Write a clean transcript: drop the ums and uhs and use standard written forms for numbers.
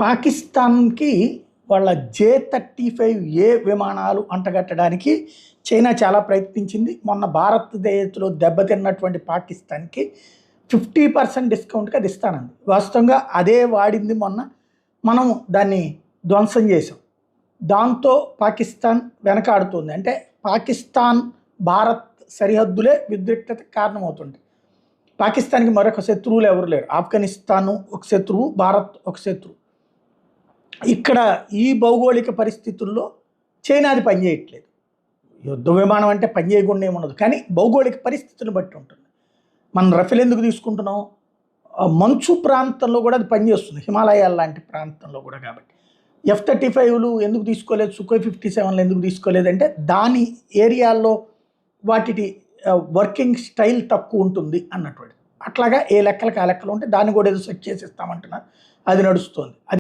పాకిస్తాన్‌కి వాళ్ళ జే-35ఏ విమానాలు అంటగట్టడానికి చైనా చాలా ప్రయత్నించింది. మొన్న భారతదేశంలో దెబ్బతిన్నటువంటి పాకిస్తాన్‌కి 50% డిస్కౌంట్‌కి అది ఇస్తానంది. వాస్తవంగా అదే వాడింది మొన్న. మనం దాన్ని ధ్వంసం చేసాం. దాంతో పాకిస్తాన్ వెనకాడుతుంది. అంటే పాకిస్తాన్, భారత్ సరిహద్దులే ఉద్రిక్తతకు కారణమవుతుంది. పాకిస్తాన్‌కి మరొక శత్రువులు ఎవరు లేరు. ఆఫ్ఘనిస్తాను ఒక శత్రువు, భారత్ ఒక శత్రువు. ఇక్కడ ఈ భౌగోళిక పరిస్థితుల్లో చైనాది పనిచేయట్లేదు. యుద్ధ విమానం అంటే పని చేయకుండా ఏముండదు. కానీ భౌగోళిక పరిస్థితులను బట్టి ఉంటుంది. మనం రఫేల్ ఎందుకు తీసుకుంటున్నాం? మంచు ప్రాంతంలో కూడా అది పనిచేస్తుంది. హిమాలయాల లాంటి ప్రాంతంలో కూడా కాబట్టి. F-35లు ఎందుకు తీసుకోలేదు? సుఖోయ్ 57లు ఎందుకు తీసుకోలేదంటే దాని ఏరియాల్లో వాటి వర్కింగ్ స్టైల్ తక్కువ ఉంటుంది అన్నటువంటి. అట్లాగా ఏ లెక్కలకు ఆ లెక్కలు ఉంటే దాన్ని కూడా ఏదో సెట్ చేసి ఇస్తామంటున్నారు. అది నడుస్తుంది.